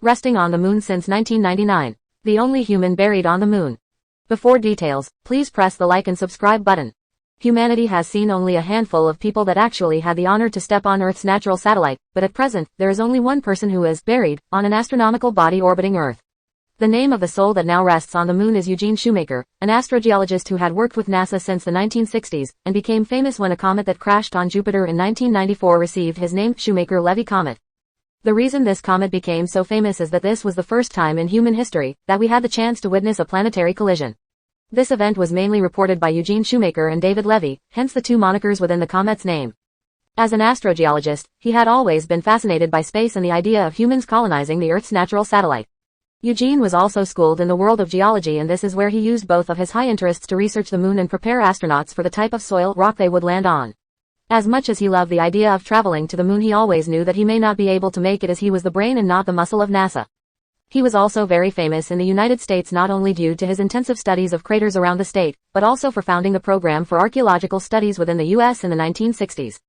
resting on the moon since 1999. The only human buried on the moon. Before details, please press the like and subscribe button. Humanity has seen only a handful of people that actually had the honor to step on Earth's natural satellite, but at present, there is only one person who is buried on an astronomical body orbiting Earth. The name of the soul that now rests on the moon is Eugene Shoemaker, an astrogeologist who had worked with NASA since the 1960s, and became famous when a comet that crashed on Jupiter in 1994 received his name, Shoemaker-Levy comet. The reason this comet became so famous is that this was the first time in human history that we had the chance to witness a planetary collision. This event was mainly reported by Eugene Shoemaker and David Levy, hence the two monikers within the comet's name. As an astrogeologist, he had always been fascinated by space and the idea of humans colonizing the Earth's natural satellite. Eugene was also schooled in the world of geology, and this is where he used both of his high interests to research the moon and prepare astronauts for the type of soil rock they would land on. As much as he loved the idea of traveling to the moon, he always knew that he may not be able to make it as he was the brain and not the muscle of NASA. He was also very famous in the United States not only due to his intensive studies of craters around the state, but also for founding the program for archaeological studies within the U.S. in the 1960s.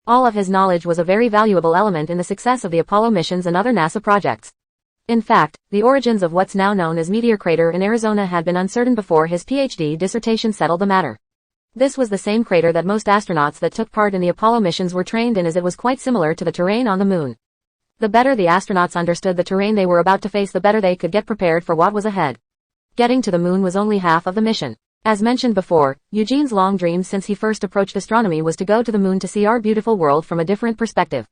All of his knowledge was a very valuable element in the success of the Apollo missions and other NASA projects. In fact, the origins of what's now known as Meteor Crater in Arizona had been uncertain before his PhD dissertation settled the matter. This was the same crater that most astronauts that took part in the Apollo missions were trained in, as it was quite similar to the terrain on the moon. The better the astronauts understood the terrain they were about to face, the better they could get prepared for what was ahead. Getting to the moon was only half of the mission. As mentioned before, Eugene's long dream since he first approached astronomy was to go to the moon to see our beautiful world from a different perspective.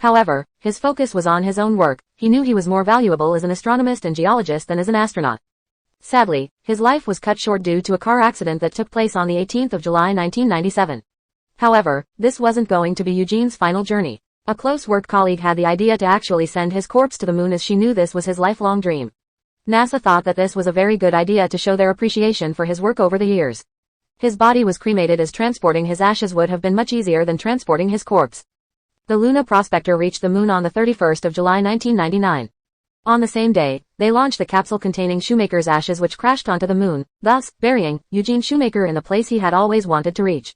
However, his focus was on his own work. He knew he was more valuable as an astronomist and geologist than as an astronaut. Sadly, his life was cut short due to a car accident that took place on the 18th of July 1997. However, this wasn't going to be Eugene's final journey. A close work colleague had the idea to actually send his corpse to the moon, as she knew this was his lifelong dream. NASA thought that this was a very good idea to show their appreciation for his work over the years. His body was cremated, as transporting his ashes would have been much easier than transporting his corpse. The Luna Prospector reached the moon on the 31st of July 1999. On the same day, they launched the capsule containing Shoemaker's ashes, which crashed onto the moon, thus burying Eugene Shoemaker in the place he had always wanted to reach.